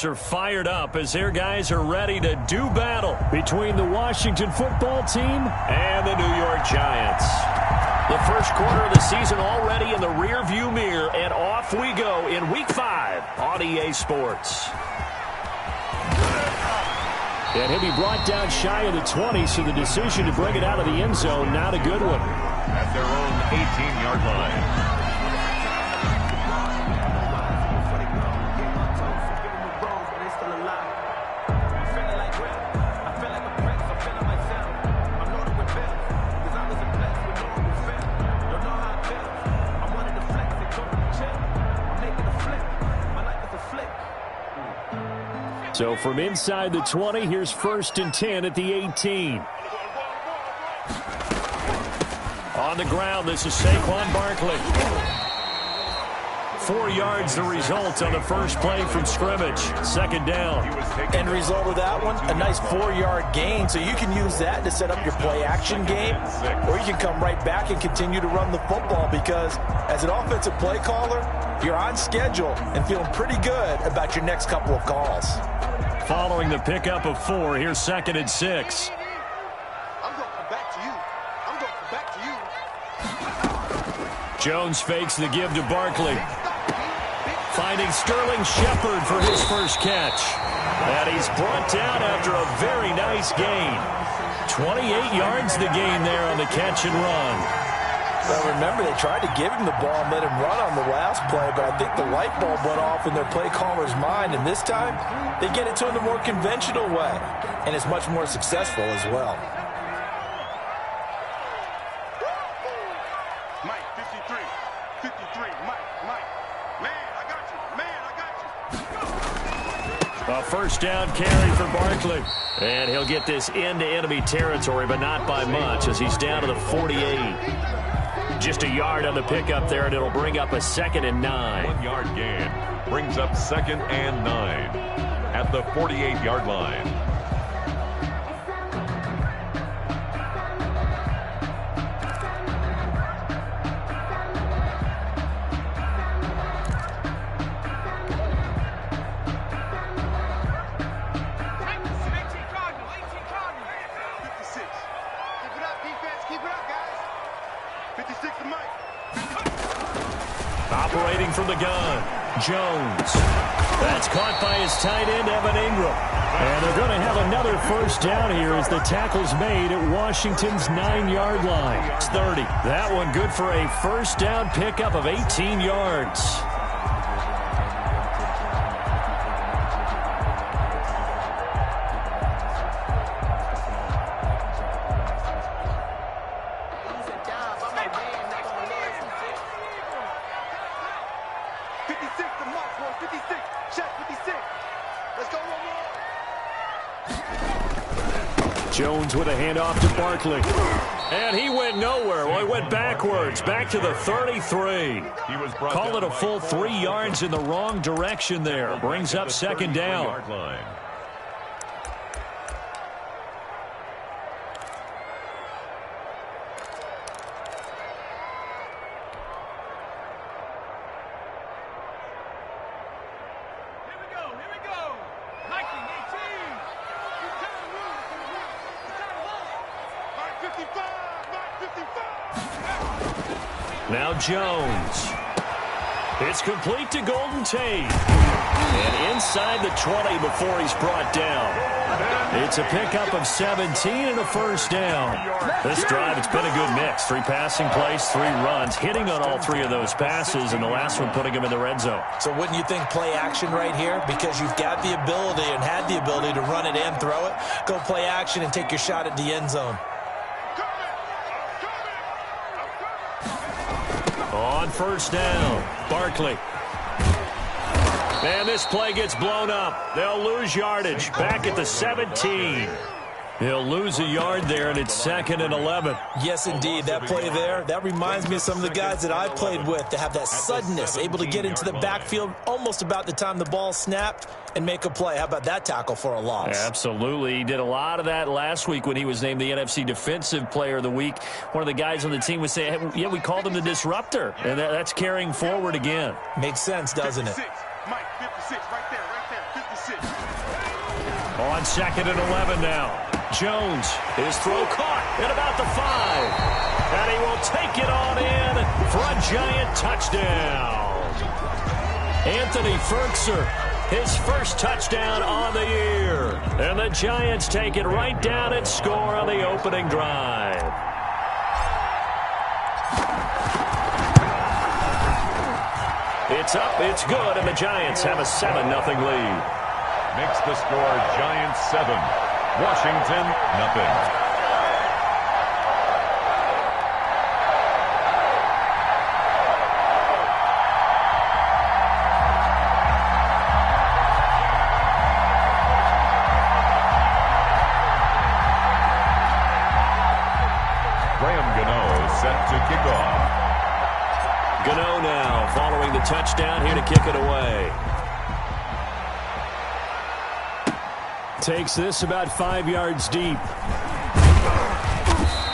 Are fired up as their guys are ready to do battle between the Washington football team and the New York Giants. The first quarter of the season already in the rearview mirror, and off we go in Week 5 on EA Sports. And he'll be brought down shy of the 20, so the decision to bring it out of the end zone, not a good one. At their own 18-yard line. So from inside the 20, here's 1st and 10 at the 18. On the ground, this is Saquon Barkley. 4 yards the result on the first play from scrimmage. 2nd down. End result of that one, a nice 4-yard gain. So you can use that to set up your play-action game, or you can come right back and continue to run the football because as an offensive play caller, you're on schedule and feeling pretty good about your next couple of calls. Following the pickup of 4, here's 2nd and 6. I'm going to come back to you. I'm going to come back to you. Jones fakes the give to Barkley. Finding Sterling Shepard for his first catch. And he's brought down after a very nice gain. 28 yards the gain there on the catch and run. Well, remember, they tried to give him the ball and let him run on the last play, but I think the light bulb went off in their play caller's mind, and this time they get it to him the more conventional way, and it's much more successful as well. Mike, 53, Mike, man, I got you, A first down carry for Barkley. And he'll get this into enemy territory, but not by much as he's down to the 48. Just a yard on the pickup there, and it'll bring up a 2nd and 9. 1-yard gain brings up 2nd and 9 at the 48-yard line. Operating from the gun, Jones. That's caught by his tight end, Evan Ingram. And they're going to have another first down here as the tackle's made at Washington's 9-yard line. It's 30. That one good for a first down pickup of 18 yards. Jones with a handoff to Barkley. And he went nowhere. Well, he went backwards, back to the 33. Call it a full 3 yards in the wrong direction there. Brings up 2nd down. Now Jones. It's complete to Golden Tate. And inside the 20 before he's brought down. It's a pickup of 17 and a first down. This drive, it's been a good mix. 3 passing plays, 3 runs, hitting on all 3 of those passes, and the last one putting him in the red zone. So wouldn't you think play action right here? Because you've got the ability and had the ability to run it and throw it. Go play action and take your shot at the end zone. On first down, Barkley. And this play gets blown up. They'll lose yardage back at the 17. He'll lose a yard there, and it's 2nd and 11. Yes, indeed. That play there, that reminds me of some of the guys that I played with to have that suddenness, able to get into the backfield almost about the time the ball snapped and make a play. How about that tackle for a loss? Absolutely. He did a lot of that last week when he was named the NFC Defensive Player of the Week. One of the guys on the team would say, hey, yeah, we called him the disruptor, and that's carrying forward again. Makes sense, doesn't it? Mike, 56, right there, 56. On 2nd and 11 now. Jones, his throw caught at about the 5. And he will take it on in for a Giant touchdown. Anthony Ferkser, his first touchdown on the year. And the Giants take it right down and score on the opening drive. It's up, it's good, and the Giants have a 7-0 lead. Makes the score Giants 7, Washington nothing. Gano now following the touchdown here to kick it away. Takes this about 5 yards deep.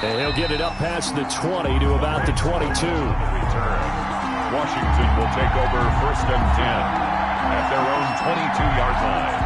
And he'll get it up past the 20 to about the 22. Washington will take over 1st and 10 at their own 22-yard line.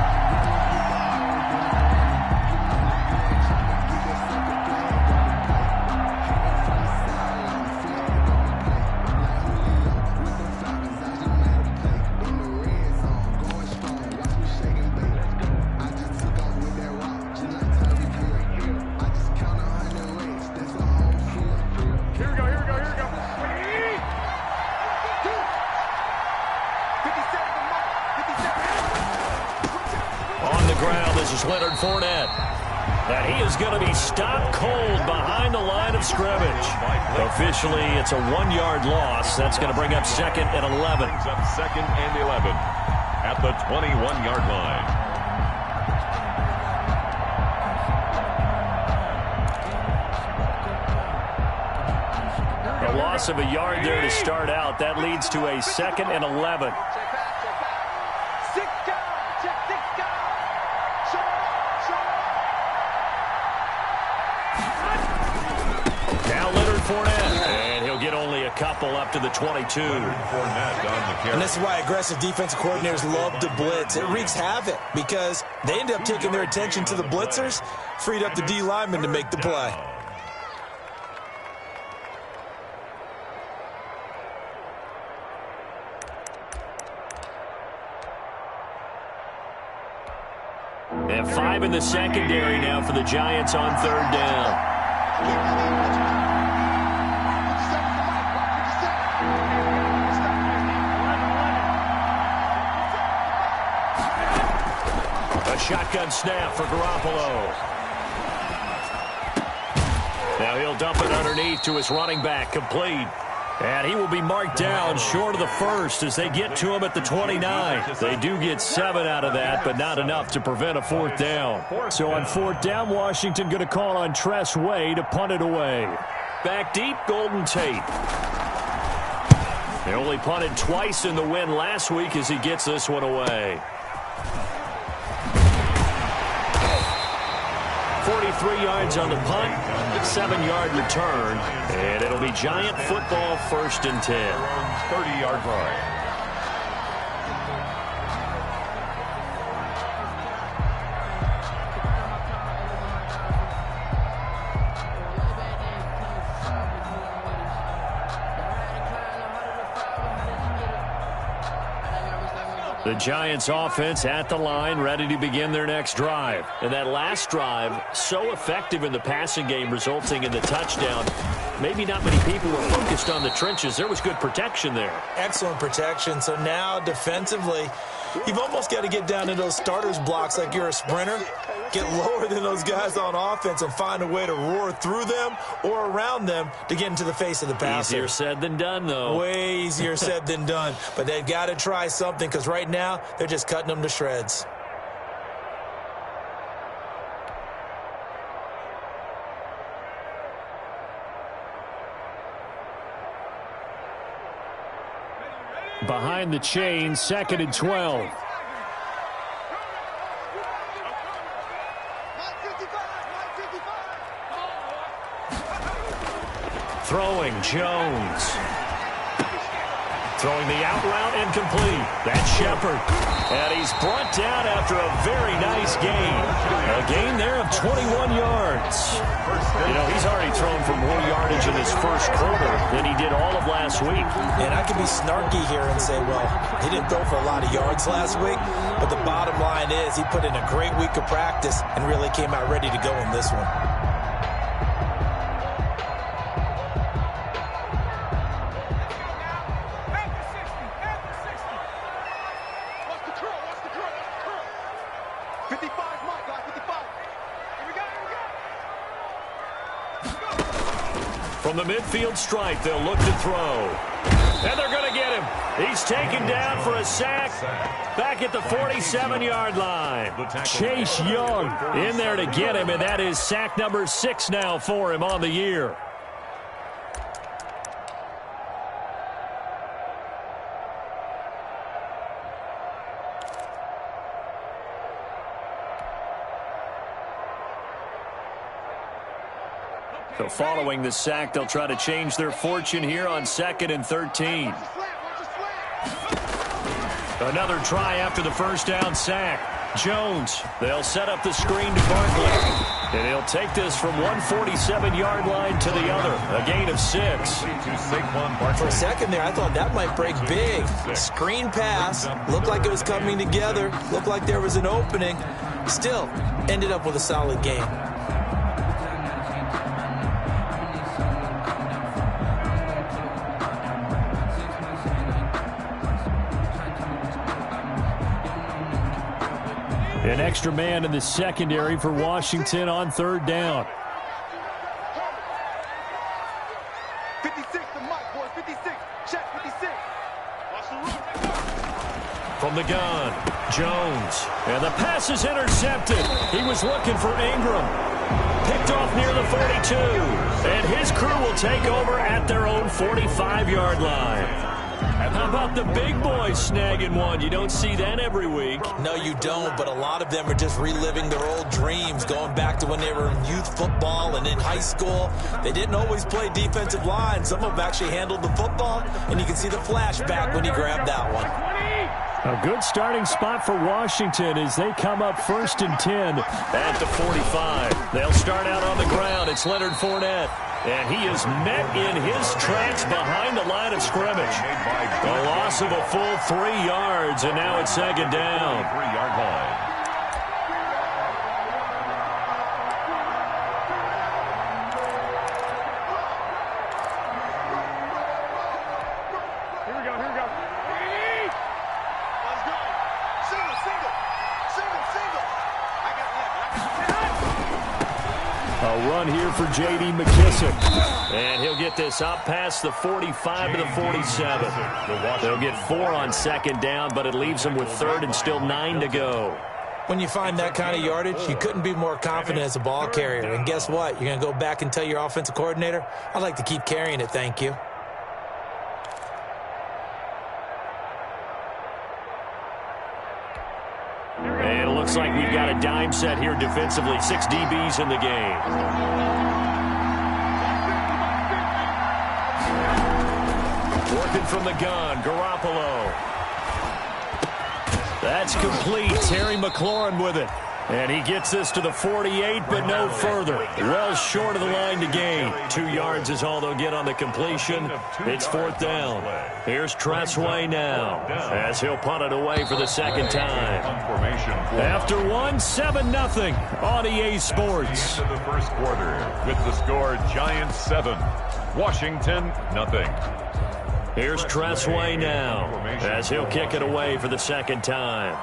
That he is going to be stopped cold behind the line of scrimmage. Officially, it's a 1-yard loss. That's going to bring up 2nd and 11. Brings up 2nd and 11 at the 21-yard line. A loss of a yard there to start out. That leads to a 2nd and 11. And he'll get only a couple up to the 22. And this is why aggressive defensive coordinators love to blitz. It wreaks havoc because they end up taking their attention to the blitzers, freed up the D lineman to make the play. And 5 in the secondary now for the Giants on 3rd down. Shotgun snap for Garoppolo. Now he'll dump it underneath to his running back, complete. And he will be marked down short of the 1st as they get to him at the 29. They do get 7 out of that, but not enough to prevent a 4th down. So on 4th down, Washington going to call on Tress Way to punt it away. Back deep, Golden Tate. They only punted twice in the win last week as he gets this one away. 43 yards on the punt, 7-yard return, and it'll be Giant football 1st and 10. 30-yard line. The Giants offense at the line, ready to begin their next drive. And that last drive, so effective in the passing game, resulting in the touchdown. Maybe not many people were focused on the trenches. There was good protection there. Excellent protection. So now defensively, you've almost got to get down to those starters blocks like you're a sprinter. Get lower than those guys on offense and find a way to roar through them or around them to get into the face of the passer. Easier said than done, though. Way easier said than done. But they've got to try something because right now they're just cutting them to shreds. Behind the chain, 2nd and 12. Throwing, Jones. Throwing the out route and complete. That's Shepard. And he's brought down after a very nice gain. A gain there of 21 yards. You know, he's already thrown for more yardage in his first quarter than he did all of last week. And I can be snarky here and say, well, he didn't throw for a lot of yards last week, but the bottom line is he put in a great week of practice and really came out ready to go in this one. From the midfield stripe, they'll look to throw. And they're going to get him. He's taken down for a sack back at the 47-yard line. Chase Young in there to get him, and that is sack number 6 now for him on the year. So following the sack, they'll try to change their fortune here on 2nd and 13. Another try after the first down sack. Jones, they'll set up the screen to Barkley. And he'll take this from 147-yard line to the other. A gain of 6. For a second there, I thought that might break big. Screen pass. Looked like it was coming together. Looked like there was an opening. Still, ended up with a solid game. An extra man in the secondary for Washington on 3rd down. 56 to Mike, boys. 56. Check 56. Watch the run. From the gun, Jones. And the pass is intercepted. He was looking for Ingram. Picked off near the 42. And his crew will take over at their own 45-yard line. How about the big boys snagging one? You don't see that every week. No, you don't, but a lot of them are just reliving their old dreams, going back to when they were in youth football and in high school. They didn't always play defensive line. Some of them actually handled the football, and you can see the flashback when he grabbed that one. A good starting spot for Washington as they come up 1st and 10 at the 45. They'll start out on the ground. It's Leonard Fournette. And he is met in his tracks behind the line of scrimmage. A loss of a full 3 yards, and now it's 2nd down. 3-yard line. Here we go. Let's go. Single. I got it. A run here for J.D. McKissick. And he'll get this up past the 45 to the 47. They'll get 4 on 2nd down, but it leaves them with 3rd and still 9 to go. When you find that kind of yardage, you couldn't be more confident as a ball carrier. And guess what? You're going to go back and tell your offensive coordinator, I'd like to keep carrying it, thank you. And it looks like we've got a dime set here defensively. 6 DBs in the game. Working from the gun, Garoppolo. That's complete. Terry McLaurin with it. And he gets this to the 48, but no further. Well short of the line to gain. 2 yards is all they'll get on the completion. It's 4th down. Here's Tressway now as he'll punt it away for the 2nd time. After 7-0 on EA Sports. The end of the first quarter with the score Giants 7, Washington 0. Here's Tressway now as he'll kick it away for the 2nd time.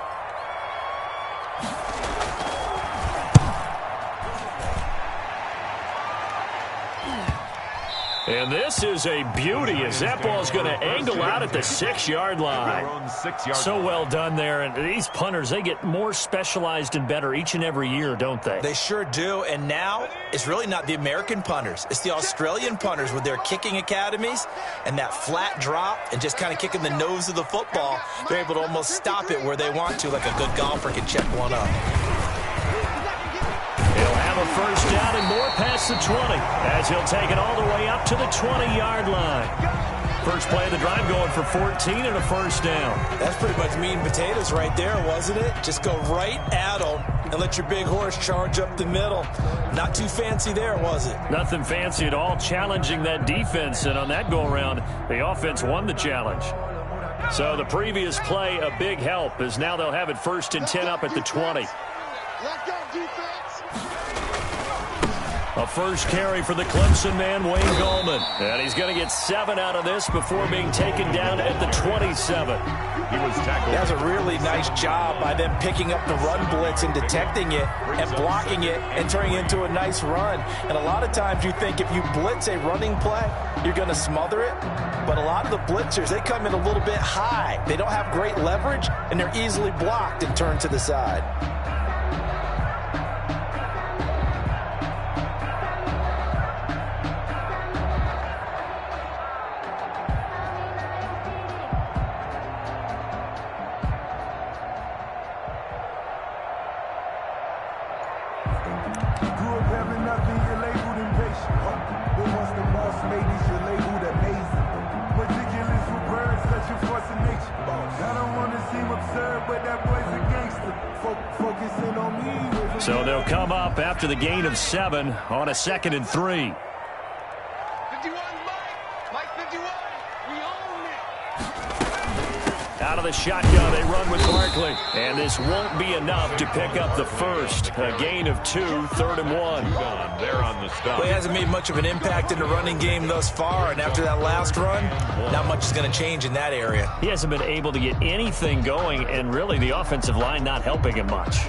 And this is a beauty as that ball's going to angle out at the 6-yard line. So well done there. And these punters, they get more specialized and better each and every year, don't they? They sure do. And now it's really not the American punters. It's the Australian punters with their kicking academies and that flat drop and just kind of kicking the nose of the football. They're able to almost stop it where they want to, like a good golfer can check one up. He'll have a first down and more past the 20 as he'll take it all the way up to the 20-yard line. First play of the drive going for 14 and a first down. That's pretty much meat and potatoes right there, wasn't it? Just go right at them and let your big horse charge up the middle. Not too fancy there, was it? Nothing fancy at all, challenging that defense. And on that go-around, the offense won the challenge. So the previous play, a big help, as now they'll have it 1st and 10 up at the 20. A first carry for the Clemson man, Wayne Gallman. And he's going to get 7 out of this before being taken down at the 27. He was tackled. That's a really nice job by them picking up the run blitz and detecting it and blocking it and turning it into a nice run. And a lot of times you think if you blitz a running play, you're going to smother it. But a lot of the blitzers, they come in a little bit high. They don't have great leverage, and they're easily blocked and turned to the side. So they'll come up after the gain of 7 on a 2nd and 3. 51, Mike 51, we own it. Out of the shotgun, they run with Barkley. And this won't be enough to pick up the first. A gain of 2, 3rd and 1. There on the stop. Well, he hasn't made much of an impact in the running game thus far, and after that last run, not much is going to change in that area. He hasn't been able to get anything going, and really the offensive line not helping him much.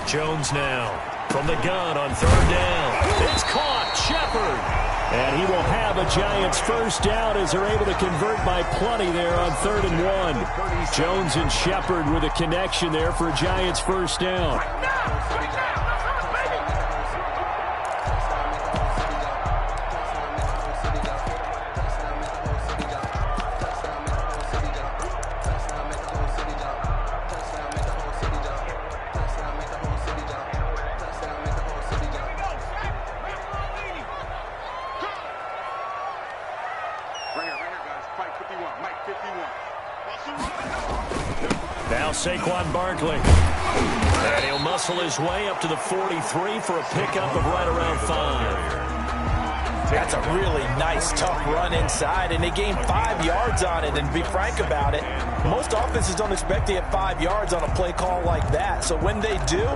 Jones now from the gun on 3rd down. It's caught. Shepard. And he will have a Giants first down as they're able to convert by plenty there on 3rd and 1. Jones and Shepard with a connection there for a Giants first down. Now Saquon Barkley. And he'll muscle his way up to the 43 for a pickup of right around 5. That's a really nice, tough run inside, and they gained 5 yards on it. And to be frank about it, most offenses don't expect to get 5 yards on a play call like that. So when they do,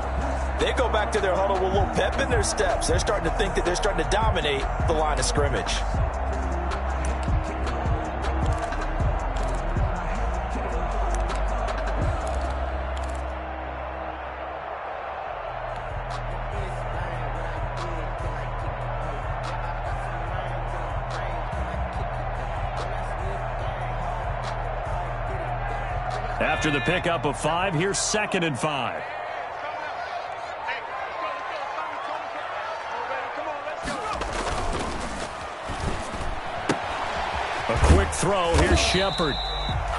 they go back to their huddle with a little pep in their steps. They're starting to think that they're starting to dominate the line of scrimmage. After the pickup of 5, here's 2nd and 5. A quick throw. Here's Shepard.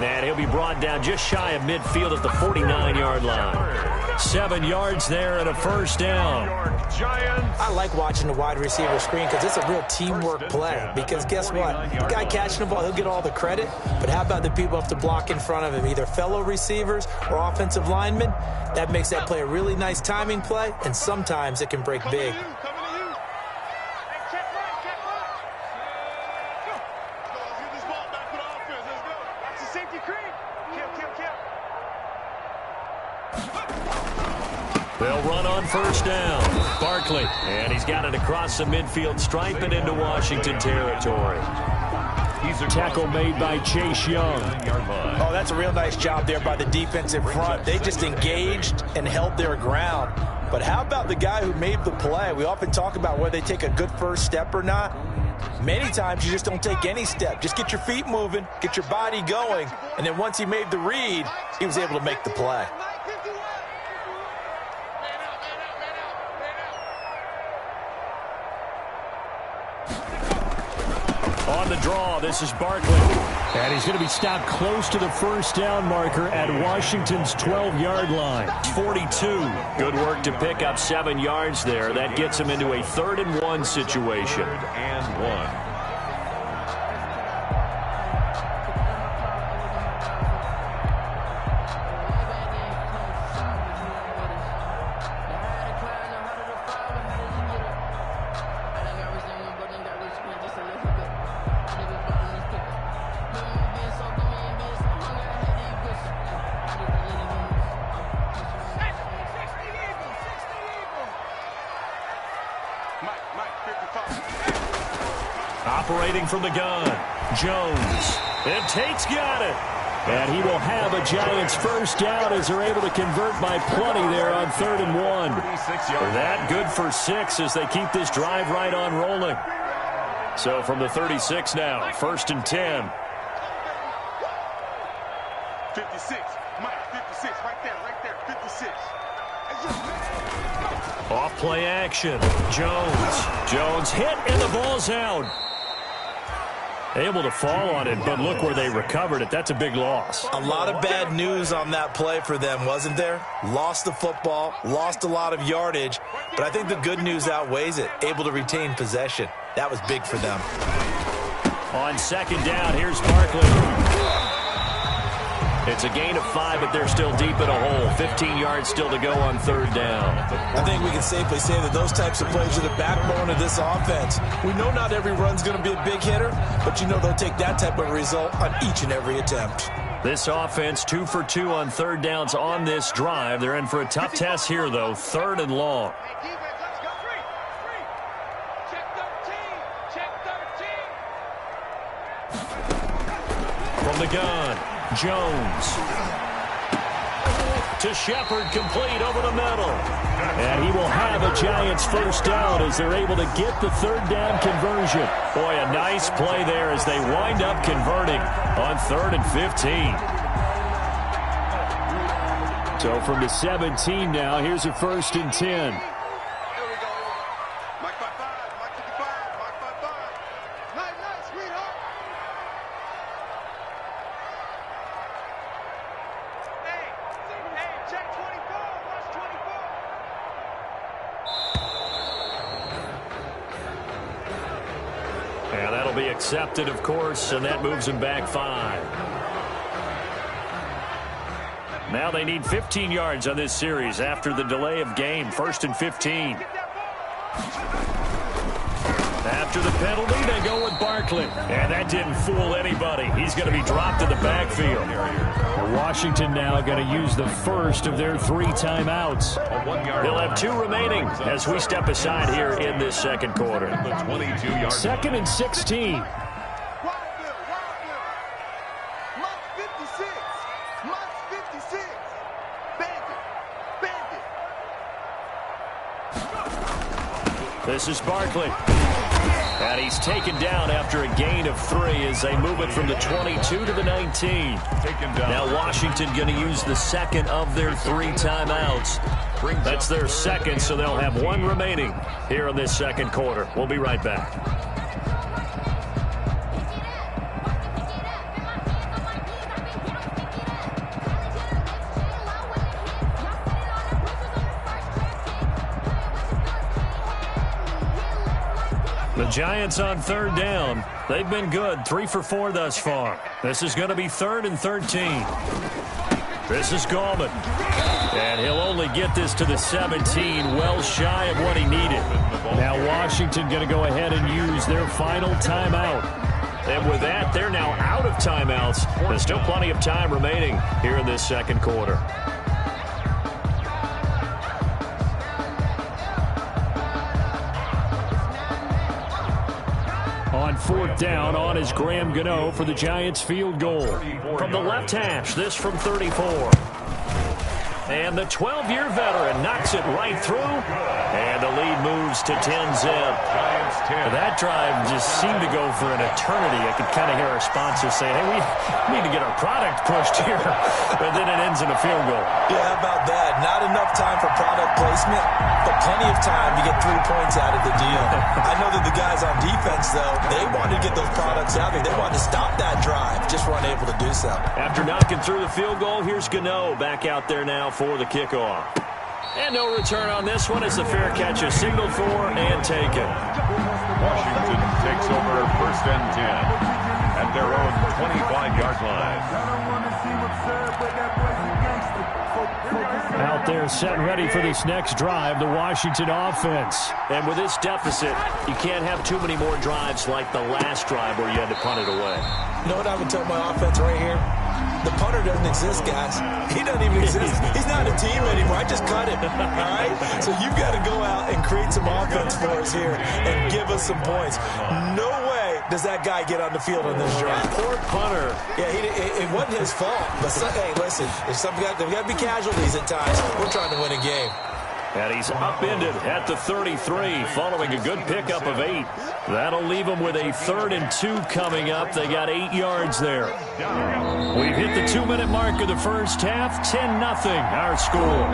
And he'll be brought down just shy of midfield at the 49-yard line. 7 yards there and a first down. I like watching the wide receiver screen because it's a real teamwork play. Because guess what? The guy catching the ball, he'll get all the credit. But how about the people up to block in front of him, either fellow receivers or offensive linemen? That makes that play a really nice timing play, and sometimes it can break big. They'll run on first down. Barkley, and he's got it across the midfield stripe and into Washington territory. He's a tackle made by Chase Young. Oh, that's a real nice job there by the defensive front. They just engaged and held their ground. But how about the guy who made the play? We often talk about whether they take a good first step or not. Many times you just don't take any step. Just get your feet moving, get your body going, and then once he made the read, he was able to make the play. draw. This is Barkley. And he's going to be stopped close to the first down marker at Washington's 12-yard line. 42. Good work to pick up 7 yards there. That gets him into a 3rd-and-1 situation. 3rd-and-1. Operating from the gun, Jones. And Tate's got it. And he will have a Giants first down as they're able to convert by plenty there on 3rd-and-1. That good for 6 as they keep this drive right on rolling. So from the 36 now, 1st and 10. 56. Mike, 56. Right there. 56. Off play action. Jones hit and the ball's out. Able to fall on it, but look where they recovered it. That's a big loss. A lot of bad news on that play for them, wasn't there? Lost the football, lost a lot of yardage, but I think the good news outweighs it. Able to retain possession. That was big for them. On 2nd down, here's Barkley. It's a gain of 5, but they're still deep in a hole. 15 yards still to go on 3rd down. I think we can safely say that those types of plays are the backbone of this offense. We know not every run's going to be a big hitter, but you know they'll take that type of result on each and every attempt. This offense 2 for 2 on 3rd downs on this drive. They're in for a tough test here, though. 3rd and long. From the gun, Jones. To Shepard, complete over the middle. And he will have a Giants first down as they're able to get the 3rd down conversion. Boy, a nice play there as they wind up converting on 3rd and 15. So from the 17 now, here's a 1st and 10. Accepted, of course, and that moves him back 5. Now they need 15 yards on this series after the delay of game. 1st and 15. After the penalty, they go with Barkley. And that didn't fool anybody. He's going to be dropped in the backfield. Washington now going to use the first of their 3 timeouts. He'll have 2 remaining as we step aside here in this 2nd quarter. 2nd and 16. This is Barkley. And he's taken down after a gain of 3 as they move it from the 22 to the 19. Now Washington going to use the 2nd of their 3 timeouts. That's their 2nd, so they'll have 1 remaining here in this 2nd quarter. We'll be right back. The Giants on 3rd down. They've been good. 3 for 4 thus far. This is going to be 3rd and 13. This is Gallman. And he'll only get this to the 17, well shy of what he needed. Now Washington going to go ahead and use their final timeout. And with that, they're now out of timeouts. There's still plenty of time remaining here in this 2nd quarter. On 4th down, on is Graham Gano for the Giants field goal. From the left hash, this from 34. And the 12-year veteran knocks it right through. And the lead moves to 10-zip. That drive just seemed to go for an eternity. I could kind of hear our sponsors say, hey, we need to get our product pushed here. But then it ends in a field goal. Yeah, how about that? Not enough time for product placement, but plenty of time to get 3 points out of the deal. I know that the guys on defense, though, they wanted to get those products out there. They wanted to stop that drive, just weren't able to do so. After knocking through the field goal, here's Gano back out there now for the kickoff. And no return on this one as the fair catch is signaled for and taken. Washington takes over 1st and 10 at their own 25-yard line. Out there set and ready for this next drive, the Washington offense. And with this deficit, you can't have too many more drives like the last drive where you had to punt it away. You know what I would tell my offense right here? The punter doesn't exist, guys. He doesn't even exist. He's not a team anymore. I just cut him, all right? So you've got to go out and create some offense for us here and give us some points. No way does that guy get on the field on this drive. Poor punter. Yeah, it wasn't his fault. But, hey, listen, there's got to be casualties at times. We're trying to win a game. And he's upended at the 33 following a good pickup of 8. That'll leave him with a 3rd and 2 coming up. They got 8 yards there. We've hit the 2-minute mark of the first half. 10-0 our score.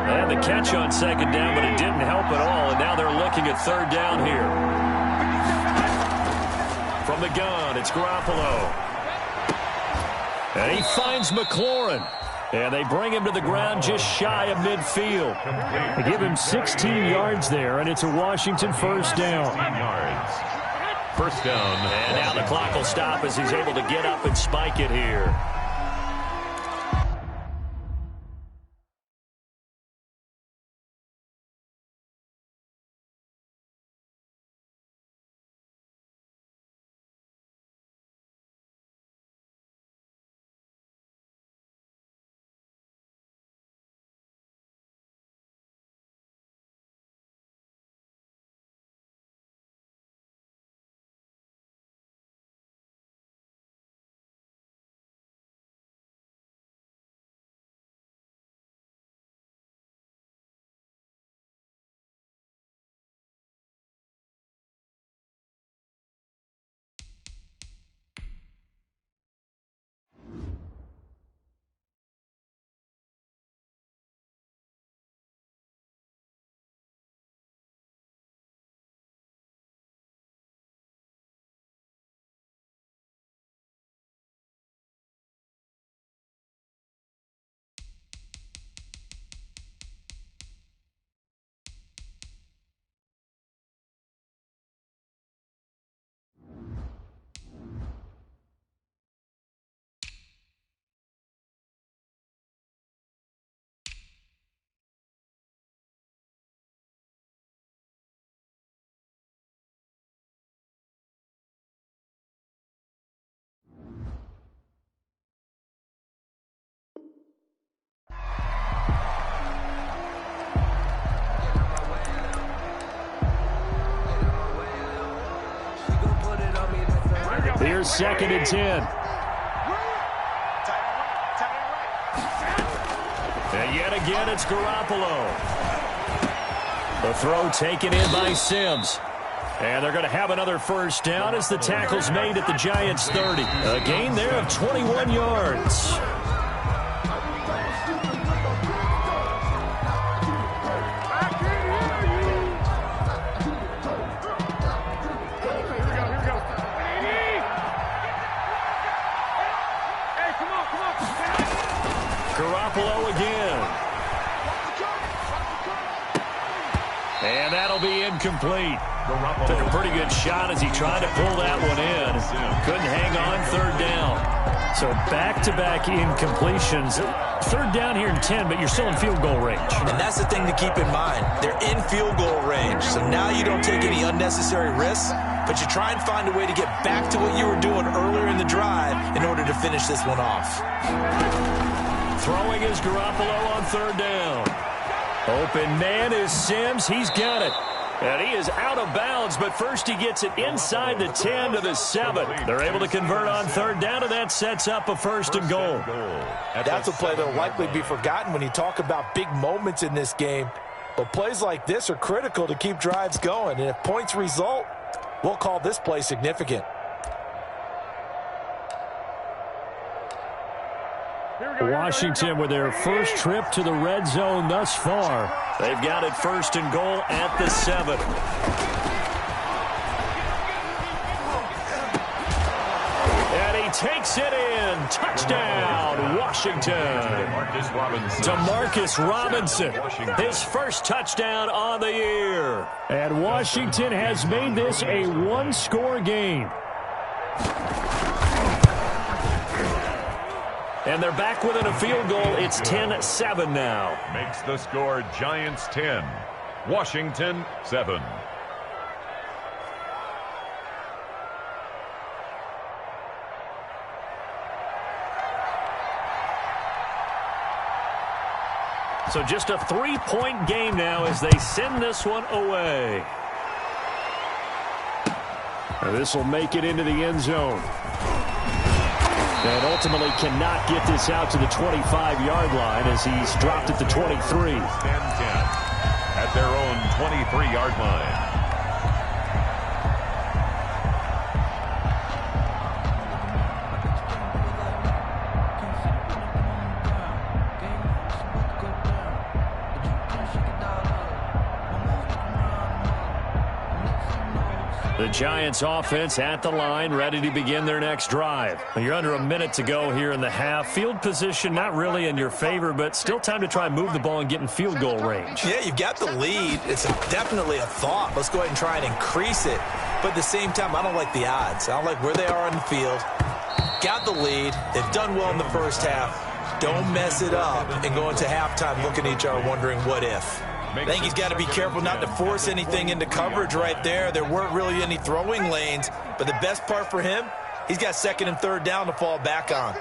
And the catch on 2nd down, but it didn't help at all. And now they're looking at 3rd down here. From the gun, it's Garoppolo. And he finds McLaurin. And they bring him to the ground just shy of midfield. They give him 16 yards there, and it's a Washington 1st down. 1st down. And now the clock will stop as he's able to get up and spike it here. Here's 2nd and 10. And yet again, it's Garoppolo. The throw taken in by Sims. And they're going to have another 1st down as the tackle's made at the Giants' 30. A gain there of 21 yards. Garoppolo again. And that'll be incomplete. Took a pretty good shot as he tried to pull that one in. Couldn't hang on 3rd down. So back-to-back incompletions. 3rd down here in 10, but you're still in field goal range. And that's the thing to keep in mind. They're in field goal range. So now you don't take any unnecessary risks, but you try and find a way to get back to what you were doing earlier in the drive in order to finish this one off. Throwing is Garoppolo on third down. Open man is Sims. He's got it. And he is out of bounds, but first he gets it inside the 10 to the 7. They're able to convert on third down, and that sets up a first and goal. That's a play that will likely be forgotten when you talk about big moments in this game. But plays like this are critical to keep drives going. And if points result, we'll call this play significant. Washington with their first trip to the red zone thus far. They've got it first and goal at the 7. And he takes it in. Touchdown, Washington. Demarcus Robinson, his first touchdown on the year. And Washington has made this a one-score game. And they're back within a field goal. It's 10-7 now. Makes the score Giants 10, Washington 7. So just a 3-point game now as they send this one away. And this will make it into the end zone. And ultimately cannot get this out to the 25-yard line as he's dropped at the 23. 10-10 at their own 23-yard line. The Giants offense at the line, ready to begin their next drive. You're under a minute to go here in the half. Field position not really in your favor, but still time to try and move the ball and get in field goal range. Yeah, you've got the lead. It's definitely a thought. Let's go ahead and try and increase it. But at the same time, I don't like the odds. I don't like where they are on the field. Got the lead. They've done well in the first half. Don't mess it up and go into halftime looking at each other wondering what if. I think he's got to be careful not to force anything into coverage right there. There weren't really any throwing lanes, but the best part for him, he's got second and third down to fall back on.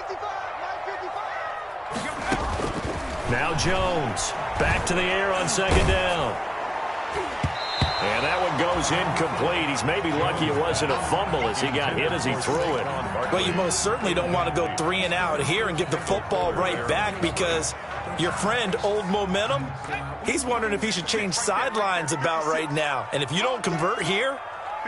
Now Jones, back to the air on second down. And that one goes incomplete. He's maybe lucky it wasn't a fumble as he got hit as he threw it. Well, you most certainly don't want to go 3 and out here and give the football right back because your friend, Old Momentum, he's wondering if he should change sidelines about right now. And if you don't convert here,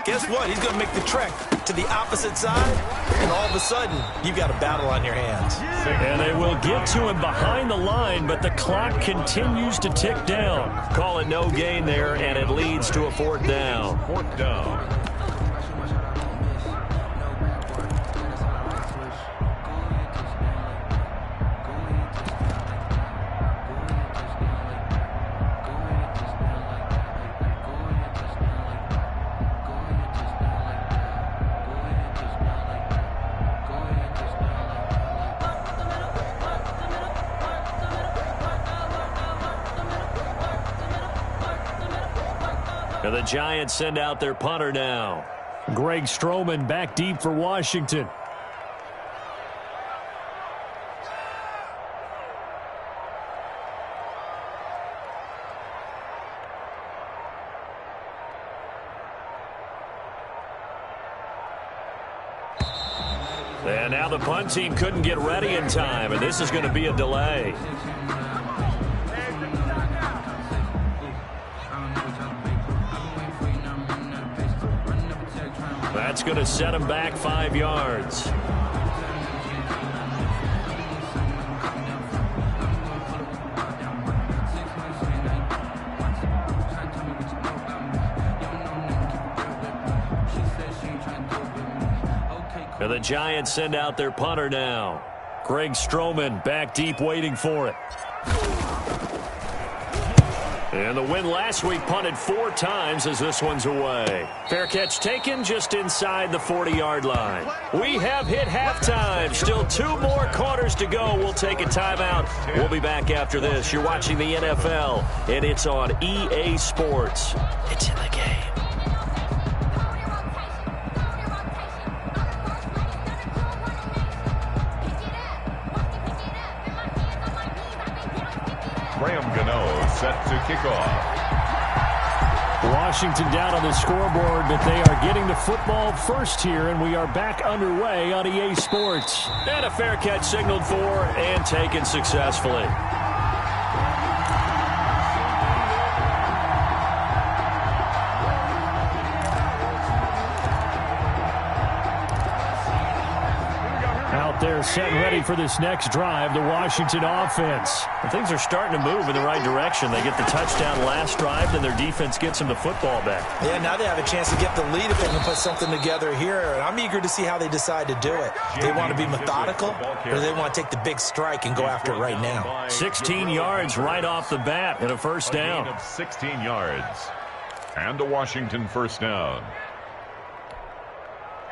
guess what? He's going to make the trek to the opposite side, and all of a sudden, you've got a battle on your hands. And they will get to him behind the line, but the clock continues to tick down. Call it no gain there, and it leads to a fourth down. Fourth down. And the Giants send out their punter now. Greg Stroman back deep for Washington. And now the punt team couldn't get ready in time, and this is going to be a delay. That's going to set him back 5 yards. And the Giants send out their punter now. Greg Stroman back deep waiting for it. And the win last week punted 4 times as this one's away. Fair catch taken just inside the 40-yard line. We have hit halftime. Still 2 more quarters to go. We'll take a timeout. We'll be back after this. You're watching the NFL, and it's on EA Sports. It's in the game. set to kick off. Washington down on the scoreboard, but they are getting the football first here, and we are back underway on EA Sports. And a fair catch signaled for and taken successfully. Out there set and ready for this next drive, the Washington offense. And things are starting to move in the right direction. They get the touchdown last drive, then their defense gets them the football back. Yeah, now they have a chance to get the lead if they can put something together here. And I'm eager to see how they decide to do it. They want to be methodical, or do they want to take the big strike and go after it right now? 16 yards right off the bat and a first down. A gain of 16 yards. And a Washington first down.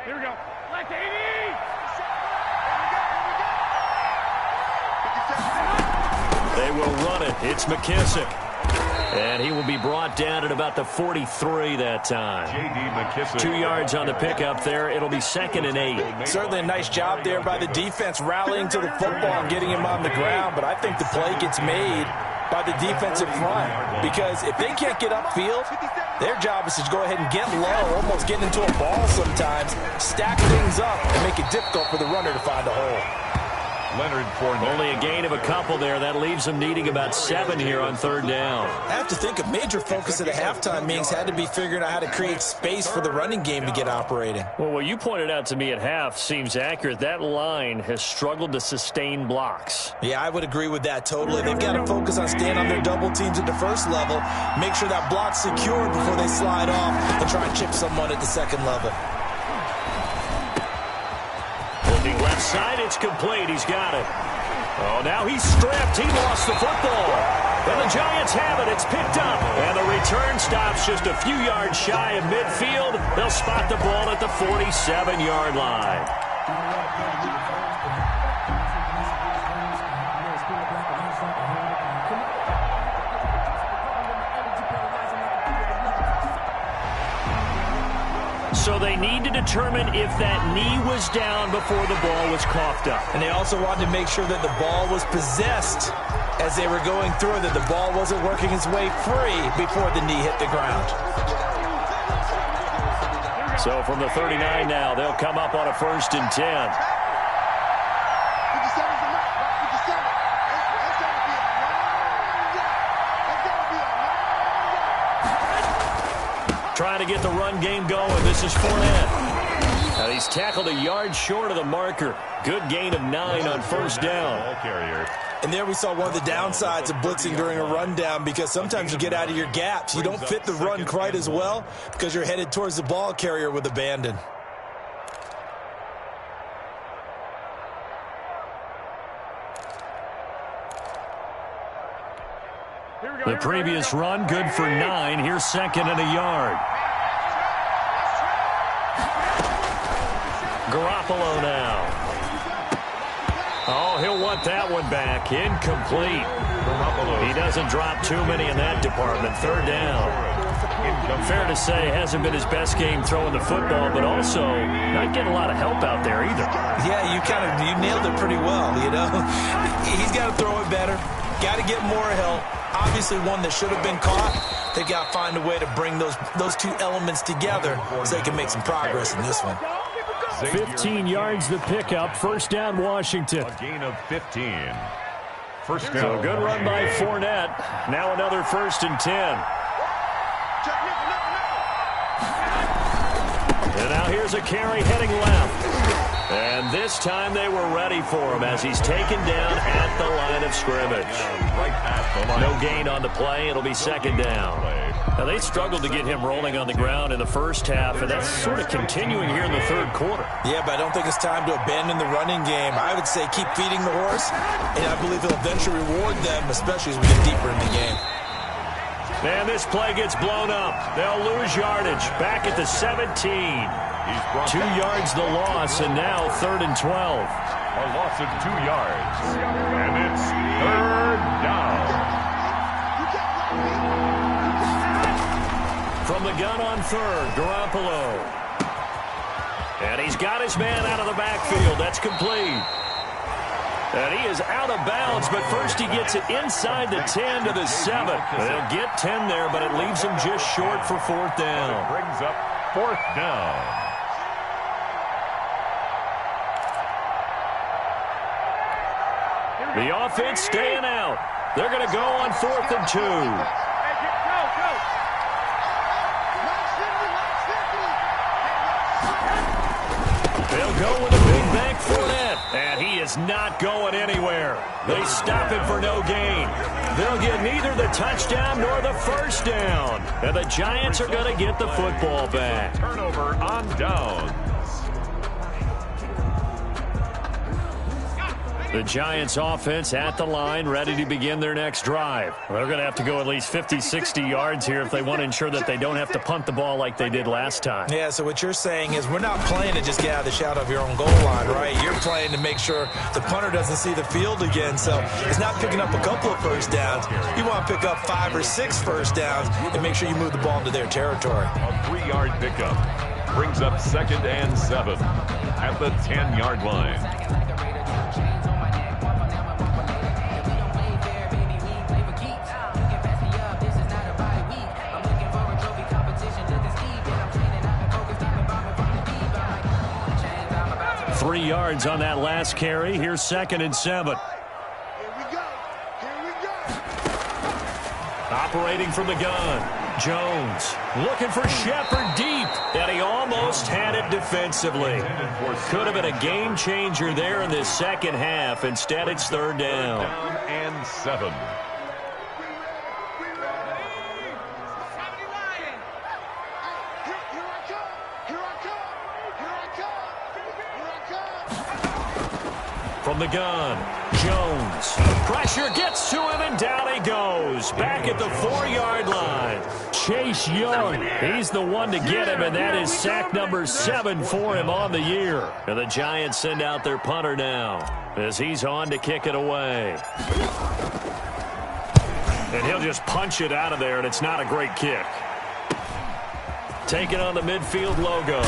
Here we go. Like 80. They will run it. It's McKissick. And he will be brought down at about the 43 that time. J.D. McKissick. 2 yards on the pickup there. It'll be 2nd and 8. Certainly a nice job there by the defense rallying to the football and getting him on the ground. But I think the play gets made by the defensive front. Because if they can't get upfield, their job is to go ahead and get low, almost get into a ball sometimes, stack things up, and make it difficult for the runner to find a hole. Leonard Fournette. Only a gain of a couple there. That leaves them needing about 7 here on 3rd down. I have to think a major focus of the halftime meetings had to be figuring out how to create space for the running game to get operating. Well, what you pointed out to me at half seems accurate. That line has struggled to sustain blocks. Yeah, I would agree with that totally. They've got to focus on staying on their double teams at the first level, make sure that block's secured before they slide off and try and chip someone at the second level. Looking left side, it's complete. He's got it. Oh, now he's stripped. He lost the football. And the Giants have it. It's picked up. And the return stops just a few yards shy of midfield. They'll spot the ball at the 47-yard line. So they need to determine if that knee was down before the ball was coughed up. And they also wanted to make sure that the ball was possessed as they were going through, that the ball wasn't working its way free before the knee hit the ground. So from the 39 now, they'll come up on a 1st and 10. Trying to get the run game going. This is Fournette. And he's tackled a yard short of the marker. Good gain of 9 on 1st down. And there we saw one of the downsides of blitzing during a rundown, because sometimes you get out of your gaps. You don't fit the run quite as well because you're headed towards the ball carrier with abandon. The previous run, good for 9. Here's 2nd and a yard. Garoppolo now. Oh, he'll want that one back. Incomplete. He doesn't drop too many in that department. 3rd down. Fair to say, hasn't been his best game throwing the football, but also not getting a lot of help out there either. Yeah, you nailed it pretty well, you know. He's got to throw it better. Got to get more help. Obviously one that should have been caught. They got to find a way to bring those two elements together so they can make some progress in this one. 15 yards the pickup. 1st down, Washington. A gain of 15. First down. So good run by Fournette. Now another 1st and 10. And now here's a carry heading left. And this time they were ready for him as he's taken down at the line of scrimmage. No gain on the play. It'll be 2nd down. Now, they struggled to get him rolling on the ground in the first half, and that's sort of continuing here in the 3rd quarter. Yeah, but I don't think it's time to abandon the running game. I would say keep feeding the horse, and I believe he'll eventually reward them, especially as we get deeper in the game. And this play gets blown up. They'll lose yardage. Back at the 17. 2 yards the loss, and now 3rd and 12. A loss of 2 yards. And it's 3rd down. From the gun on 3rd, Garoppolo. And he's got his man out of the backfield. That's complete. And he is out of bounds, but first he gets it inside the 10 to the 7. They'll get 10 there, but it leaves him just short for 4th down. It brings up 4th down. The offense staying out. They're going to go on 4th and 2. They'll go with a big bank for it, and he is not going anywhere. They stop him for no gain. They'll get neither the touchdown nor the first down, and the Giants are going to get the football back. Turnover on downs. The Giants offense at the line, ready to begin their next drive. They're going to have to go at least 50, 60 yards here if they want to ensure that they don't have to punt the ball like they did last time. Yeah, so what you're saying is we're not playing to just get out of the shadow of your own goal line, right? You're playing to make sure the punter doesn't see the field again. So it's not picking up a couple of first downs. You want to pick up 5 or 6 first downs and make sure you move the ball into their territory. A 3-yard pickup brings up 2nd and 7 at the 10-yard line. Three yards on that last carry. Here's 2nd and 7. Operating from the gun. Jones looking for Shepard deep, and he almost had it defensively. Could have been a game changer there in this second half. Instead, it's 3rd down. 3rd and 7. From the gun, Jones. Pressure gets to him, and down he goes. Back at the 4-yard line. Chase Young, he's the one to get him, and that is sack number 7 for him on the year. And the Giants send out their punter now as he's on to kick it away. And he'll just punch it out of there, and it's not a great kick. Taking on the midfield logo.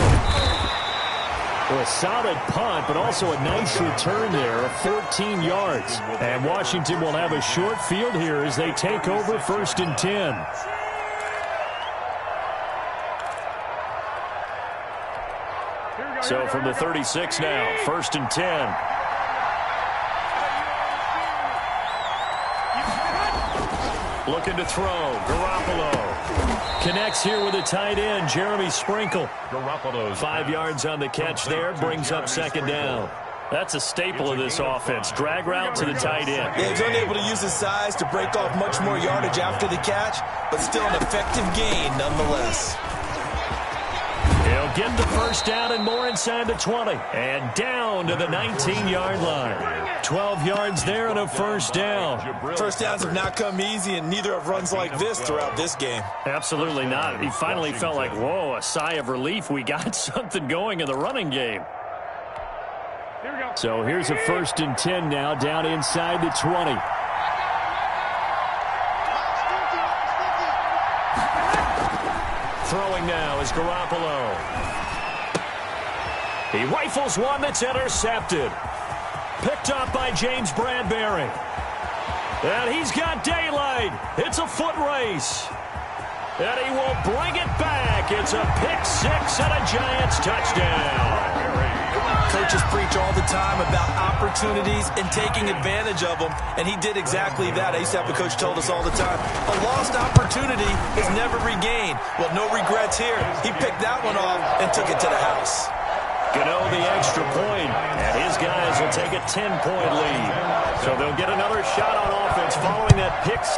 Well, a solid punt, but also a nice return there of 14 yards. And Washington will have a short field here as they take over 1st and 10. So from the 36 now, 1st and 10. Looking to throw, Garoppolo. Connects here with a tight end, Jeremy Sprinkle. Garoppolo's 5 yards on the catch there, brings up 2nd down. That's a staple of this offense. Drag route to the tight end. Yeah, he's unable to use his size to break off much more yardage after the catch, but still an effective gain nonetheless. He'll get the first down and more inside the 20. And down to the 19-yard line. 12 yards there and a first down. First downs have not come easy, and neither have runs like this throughout this game. Absolutely not. He finally felt like, whoa, a sigh of relief. We got something going in the running game. So here's a 1st and 10 now, down inside the 20. Throwing now is Garoppolo. He rifles one that's intercepted. Picked up by James Bradbury. And he's got daylight. It's a foot race. And he will bring it back. It's a pick 6 and a Giants touchdown. Coaches preach all the time about opportunities and taking advantage of them, and he did exactly that. I used to have a coach told us all the time, a lost opportunity is never regained. Well, no regrets here. He picked that one off and took it to the house. Gano the extra point, and his guys will take a 10-point lead. So they'll get another shot on offense following that pick 6,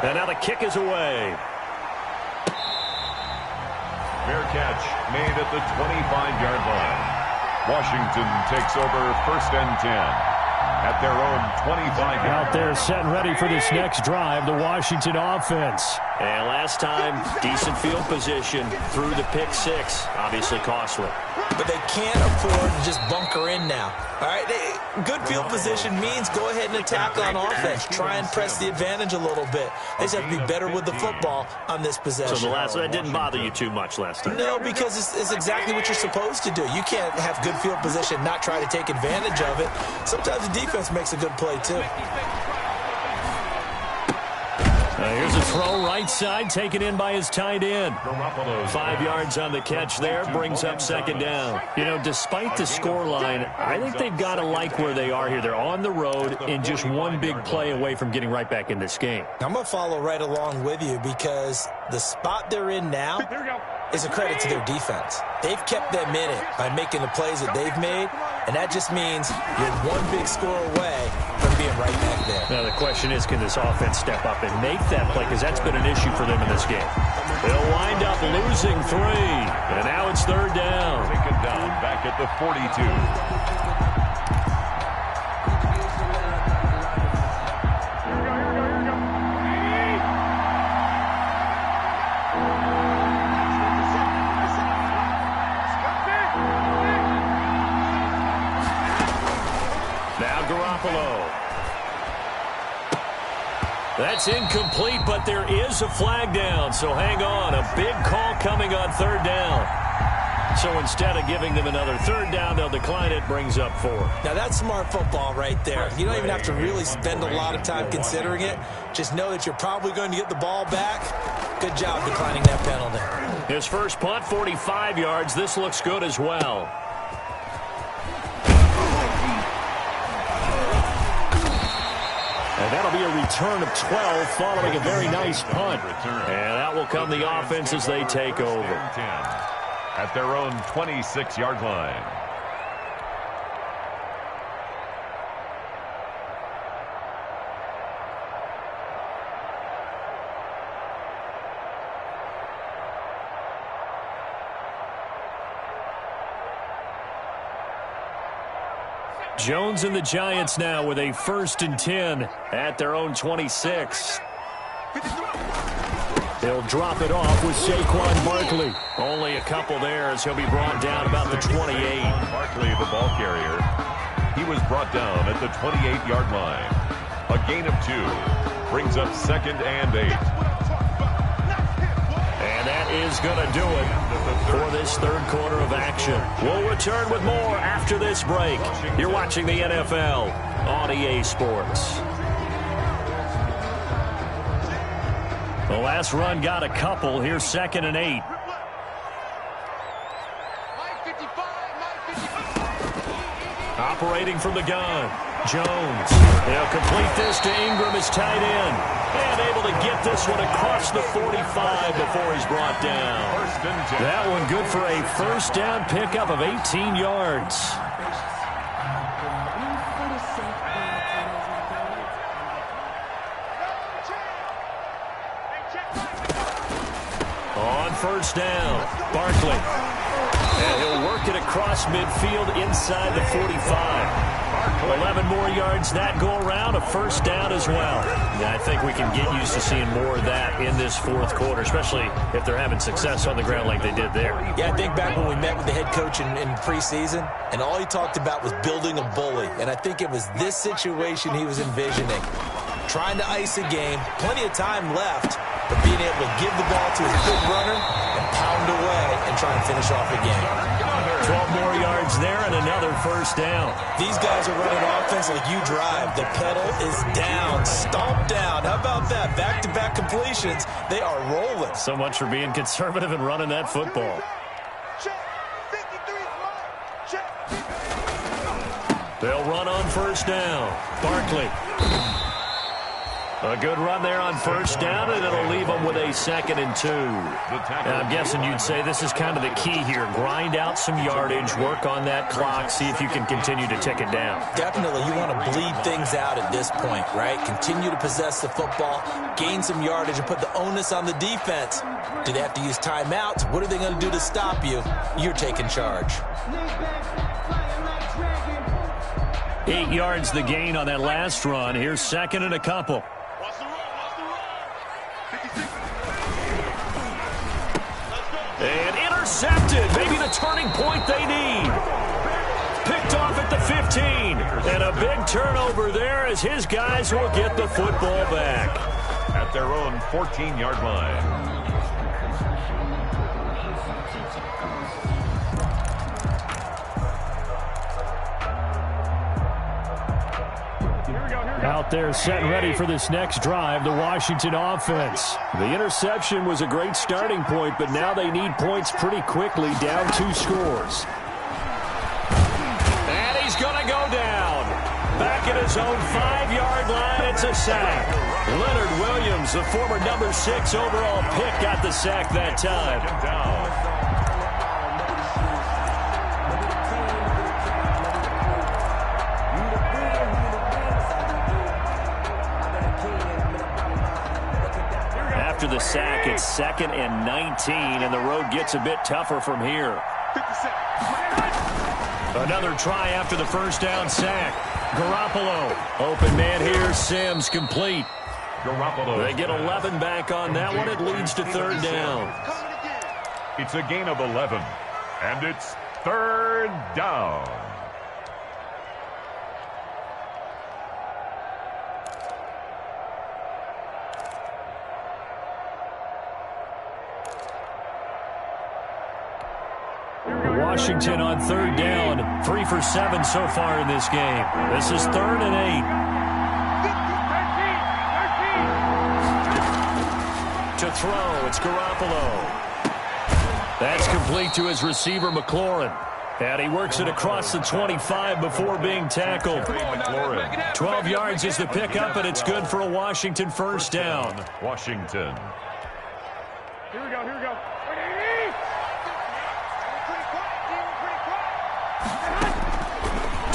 and now the kick is away. Fair catch made at the 25-yard line. Washington takes over 1st and 10 at their own 25-yard line. Out there set and ready for this next drive, the Washington offense. And last time, decent field position through the pick 6, obviously costly. But they can't afford to just bunker in now. All right, good field position means go ahead and attack on offense. Try and press the advantage a little bit. They just have to be better with the football on this possession. So the last one didn't bother you too much last time? No, because it's exactly what you're supposed to do. You can't have good field position, not try to take advantage of it. Sometimes the defense makes a good play, too. Here's a throw right side, taken in by his tight end. 5 yards on the catch there, brings up second down. You know, despite the scoreline, I think they've got to like where they are here. They're on the road and just one big play away from getting right back in this game. I'm going to follow right along with you because the spot they're in now is a credit to their defense. They've kept them in it by making the plays that they've made, and that just means you're one big score away from being right back there. Now the question is, can this offense step up and make that play? Because that's been an issue for them in this game. They'll wind up losing 3, and now it's third down. Taken down back at the 42. That's incomplete, but there is a flag down, so hang on. A big call coming on third down. So instead of giving them another third down, they'll decline it, brings up 4. Now that's smart football right there. You don't even have to really spend a lot of time considering it. Just know that you're probably going to get the ball back. Good job declining that penalty. His first punt, 45 yards. This looks good as well. And that'll be a return of 12 following a very nice punt. And that will come the offense as they take over. At their own 26-yard line. Jones and the Giants now with a 1st and 10 at their own 26. They'll drop it off with Saquon Barkley. Only a couple there as he'll be brought down about the 28. Barkley, the ball carrier. He was brought down at the 28-yard line. A gain of 2. Brings up 2nd and 8. And that is going to do it for this third quarter of action. We'll return with more after this break. You're watching the NFL on EA Sports. The last run got a couple. Here's 2nd and 8. Operating from the gun. Jones. They'll complete this to Ingram, his tight end. And able to get this one across the 45 before he's brought down. That one good for a first down pickup of 18 yards. On first down, Barkley. And he'll work it across midfield inside the 45. 11 more yards that go around, a first down as well. Yeah, I think we can get used to seeing more of that in this fourth quarter, especially if they're having success on the ground like they did there. Yeah, I think back when we met with the head coach in preseason, and all he talked about was building a bully. And I think it was this situation he was envisioning. Trying to ice a game, plenty of time left, but being able to give the ball to his big runner and pound away and try and finish off the game. 12 more yards there and another first down. These guys are running offense like you drive. The pedal is down, stomped down. How about that? Back-to-back completions. They are rolling. So much for being conservative and running that football. They'll run on first down. Barkley. A good run there on first down, and it'll leave them with a 2nd and 2. Now, I'm guessing you'd say this is kind of the key here. Grind out some yardage, work on that clock, see if you can continue to tick it down. Definitely. You want to bleed things out at this point, right? Continue to possess the football, gain some yardage, and put the onus on the defense. Do they have to use timeouts? What are they going to do to stop you? You're taking charge. 8 yards the gain on that last run. Here's 2nd and a couple. And intercepted. Maybe the turning point they need. Picked off at at the 15. And a big turnover there as his guys will get the football back. At their own 14-yard line. Out there set and ready for this next drive, the Washington offense. The interception was a great starting point, but now they need points pretty quickly, down 2 scores. And he's going to go down. Back at his own 5-yard line, it's a sack. Leonard Williams, the former number 6 overall pick, got the sack that time. After the sack, it's 2nd and 19, and the road gets a bit tougher from here. Another try after the first down sack. Garoppolo, open man here, Sims complete. Garoppolo. They get 11 back on that one. It leads to 3rd down. It's a gain of 11, and it's 3rd down. Washington on 3rd down, 3 for 7 so far in this game. This is 3rd and 8. To throw, it's Garoppolo. That's complete to his receiver, McLaurin. And he works it across the 25 before being tackled. 12 yards is the pickup, and it's good for a Washington first down. Washington. Here we go, here we go.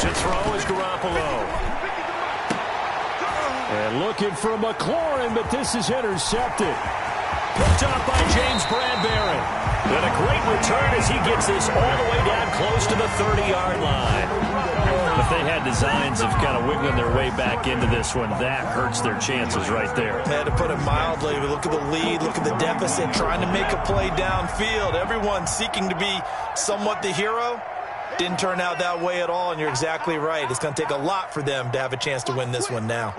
To throw is Garoppolo. And looking for McLaurin, but this is intercepted. Picked up by James Bradbury. And a great return as he gets this all the way down close to the 30-yard line. If they had designs of kind of wiggling their way back into this one, that hurts their chances right there. To put it mildly, look at the lead, look at the deficit, trying to make a play downfield. Everyone seeking to be somewhat the hero. Didn't turn out that way at all, and you're exactly right. It's going to take a lot for them to have a chance to win this one now.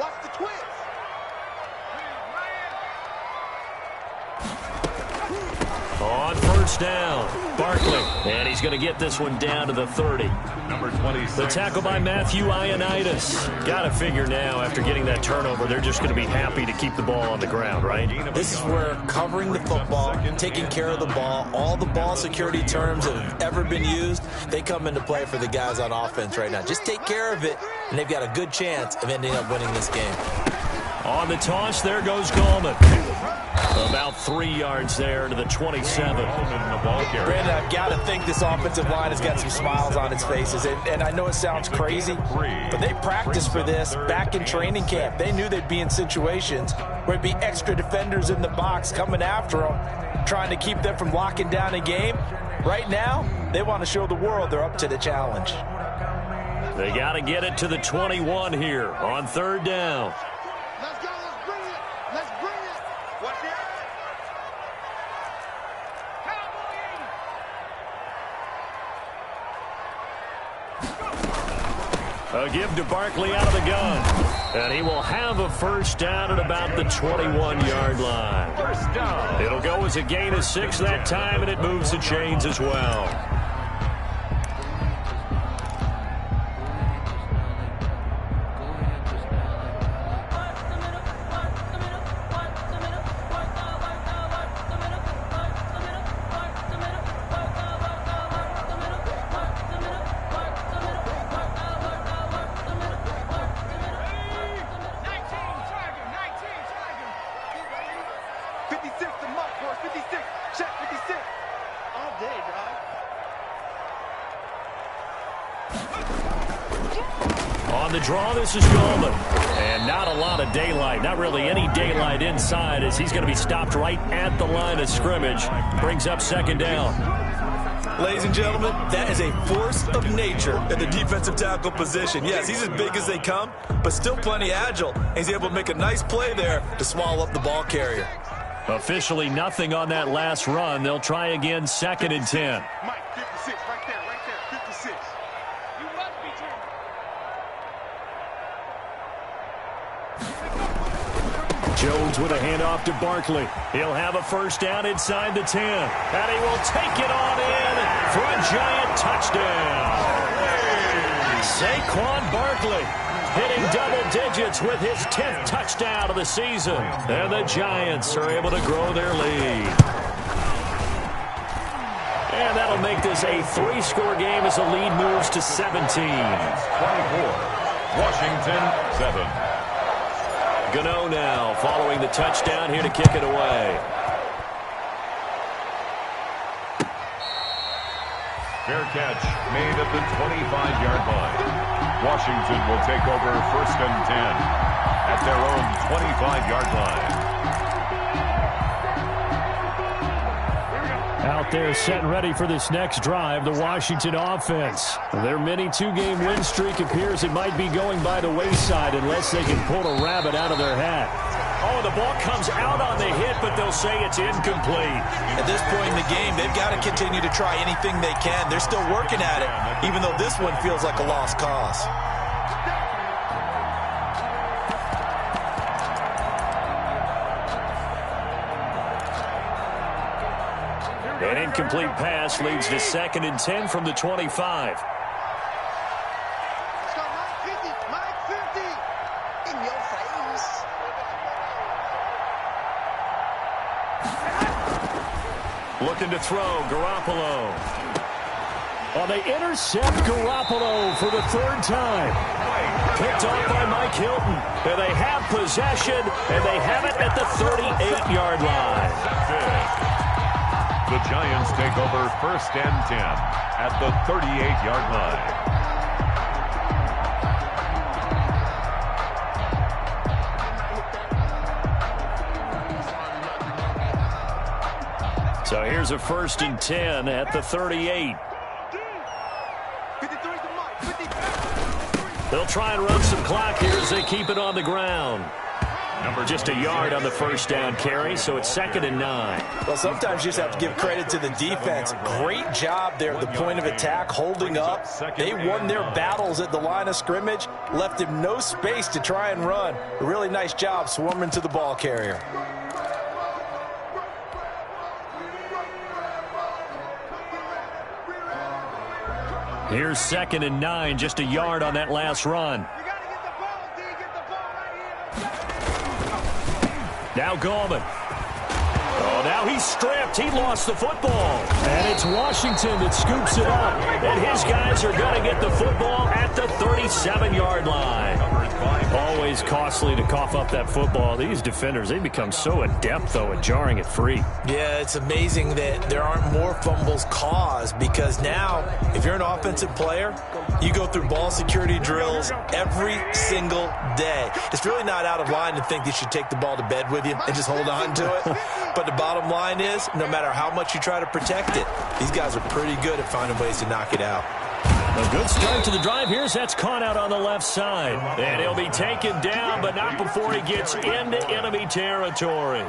On first down, Barkley. And he's going to get this one down to the 30. Number 26. The tackle by Matthew Ioannidis. Got to figure now, after getting that turnover, they're just going to be happy to keep the ball on the ground, right? This is where covering the football, taking care of the ball, all the ball security terms that have ever been used, they come into play for the guys on offense right now. Just take care of it, and they've got a good chance of ending up winning this game. On the toss, there goes Gallman. About 3 yards there to the 27. Brandon, I've got to think this offensive line has got some smiles on its faces. And I know it sounds crazy, but they practiced for this back in training camp. They knew they'd be in situations where it'd be extra defenders in the box coming after them, trying to keep them from locking down a game. Right now, they want to show the world they're up to the challenge. They got to get it to the 21 here on 3rd down. Let's go, let's bring it. Let's bring it. Watch it. A give to Barkley out of the gun. And he will have a first down at about the 21-yard line. First down. It'll go as a gain of 6 that time, and it moves the chains as well. On the draw, this is Gallman. And not a lot of daylight, not really any daylight inside, as he's going to be stopped right at the line of scrimmage. Brings up 2nd down. Ladies and gentlemen, that is a force of nature at the defensive tackle position. Yes, he's as big as they come, but still plenty agile. He's able to make a nice play there to swallow up the ball carrier. Officially nothing on that last run. They'll try again, 2nd and 10. Mike, 56, right there, 56. You must be dreaming. Jones with a handoff to Barkley. He'll have a first down inside the 10. And he will take it on in for a giant touchdown. Saquon Barkley hitting double digits with his 10th touchdown of the season. And the Giants are able to grow their lead. And that'll make this a 3-score game as the lead moves to 17. 24. Washington 7. Gano now following the touchdown here to kick it away. Fair catch made at the 25-yard line. Washington will take over first and 10 at their own 25-yard line. Out there set and ready for this next drive, the Washington offense. Their mini 2-game win streak appears it might be going by the wayside unless they can pull a rabbit out of their hat. Oh, the ball comes out on the hit, but they'll say it's incomplete. At this point in the game, they've got to continue to try anything they can. They're still working at it, even though this one feels like a lost cause. An incomplete pass leads to 2nd and 10 from the 25. Looking to throw, Garoppolo. Well, they intercept Garoppolo for the 3rd time. Picked off by Mike Hilton. And they have possession, and they have it at the 38-yard line. The Giants take over first and 10 at the 38-yard line. So here's a 1st and 10 at the 38. They'll try and run some clock here as they keep it on the ground. Just a yard on the first down carry, so it's 2nd and 9. Well, sometimes you just have to give credit to the defense. Great job there at the point of attack, holding up. They won their battles at the line of scrimmage, left him no space to try and run. A really nice job swarming to the ball carrier. Here's 2nd and 9, just a yard on that last run. Now Gallman. Oh, now he's stripped. He lost the football. And it's Washington that scoops it up. And his guys are going to get the football at the 37-yard line. Always costly to cough up that football. These defenders, they become so adept, though, at jarring it free. Yeah, it's amazing that there aren't more fumbles caused because now, if you're an offensive player, you go through ball security drills every single day. It's really not out of line to think you should take the ball to bed with you and just hold on to it. But the bottom line is, no matter how much you try to protect it, these guys are pretty good at finding ways to knock it out. A good start to the drive here. That's caught out on the left side. And he'll be taken down, but not before he gets into enemy territory.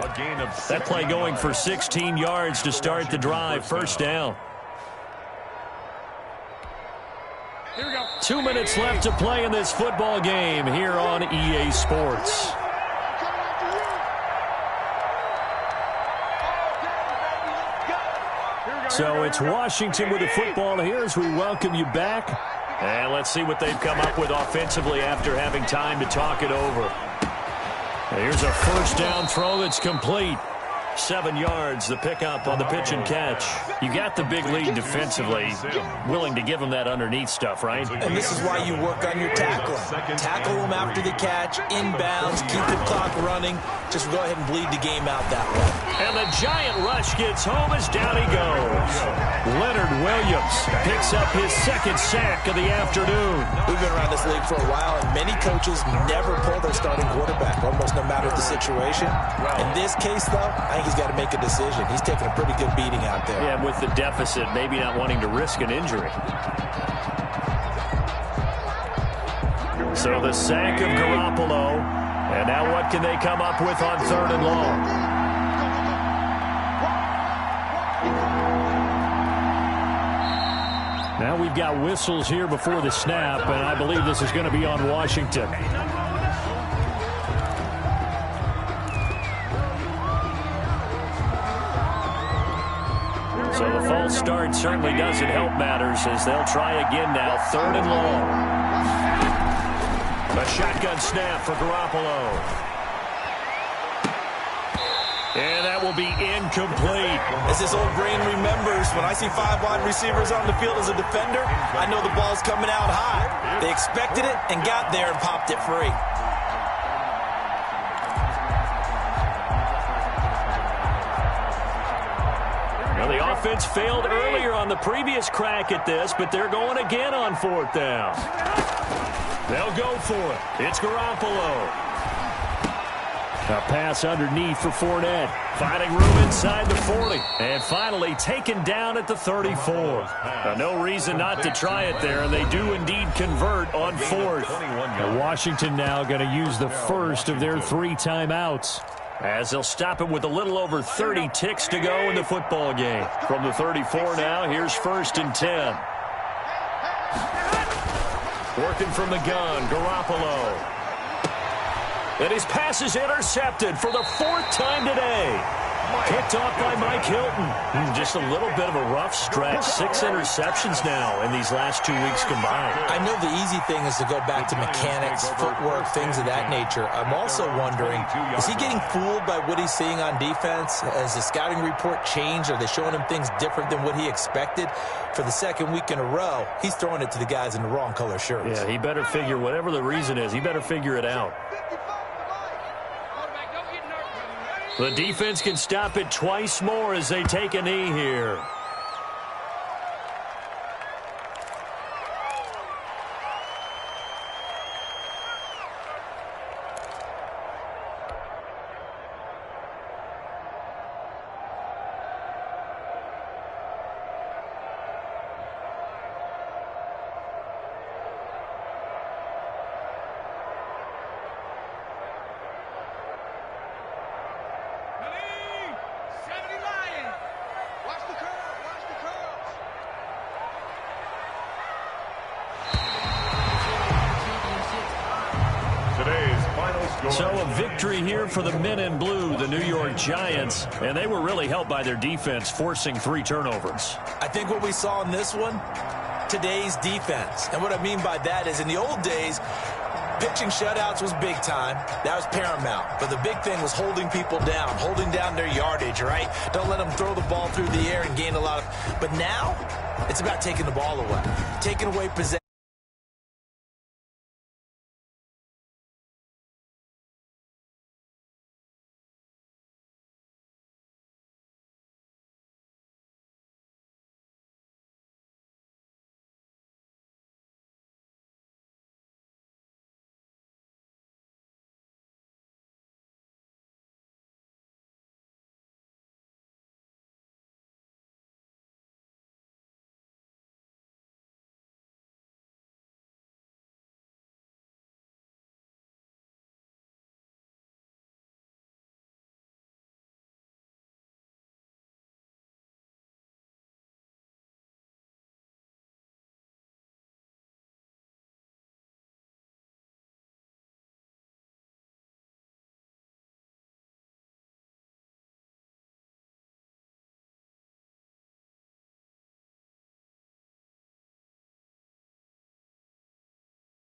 That play going for 16 yards to start the drive. First down. 2 minutes left to play in this football game here on EA Sports. So it's Washington with the football here as we welcome you back. And let's see what they've come up with offensively after having time to talk it over. Here's a first down throw that's complete. 7 yards, the pickup on the pitch and catch. You got the big lead defensively. Willing to give them that underneath stuff, right? And this is why you work on your tackling. Tackle them after the catch, inbounds, keep the clock running. Just go ahead and bleed the game out that way. And the giant rush gets home as down he goes. Leonard Williams picks up his 2nd sack of the afternoon. We've been around this league for a while, and many coaches never pull their starting quarterback, almost no matter the situation. In this case, though, I think he's got to make a decision. He's taking a pretty good beating out there. Yeah, with the deficit, maybe not wanting to risk an injury. So the sack of Garoppolo. And now what can they come up with on 3rd and long? Now we've got whistles here before the snap, and I believe this is going to be on Washington. So the false start certainly doesn't help matters as they'll try again now, 3rd and long. A shotgun snap for Garoppolo. And that will be incomplete. As this old brain remembers, when I see 5 wide receivers on the field as a defender, I know the ball's coming out high. They expected it and got there and popped it free. Well, the offense failed earlier on the previous crack at this, but they're going again on 4th down. They'll go for it. It's Garoppolo. A pass underneath for Fournette. Finding room inside the 40. And finally taken down at the 34. No reason not to try it there, and they do indeed convert on 4th. Now Washington now going to use the first of their 3 timeouts. As they'll stop it with a little over 30 ticks to go in the football game. From the 34 now, here's 1st and 10. Working from the gun, Garoppolo. And his pass is intercepted for the 4th time today. Picked off by Mike Hilton. Just a little bit of a rough stretch. 6 interceptions now in these last 2 weeks combined. I know the easy thing is to go back to mechanics, footwork, things of that nature. I'm also wondering, is he getting fooled by what he's seeing on defense? Has the scouting report changed? Are they showing him things different than what he expected? For the 2nd week in a row, he's throwing it to the guys in the wrong color shirts. Yeah, he better figure, whatever the reason is, he better figure it out. The defense can stop it twice more as they take a knee here. So a victory here for the men in blue, the New York Giants, and they were really helped by their defense, forcing 3 turnovers. I think what we saw in this one, today's defense. And what I mean by that is in the old days, pitching shutouts was big time. That was paramount. But the big thing was holding people down, holding down their yardage, right? Don't let them throw the ball through the air and gain a lot of... But now, it's about taking the ball away, taking away possession.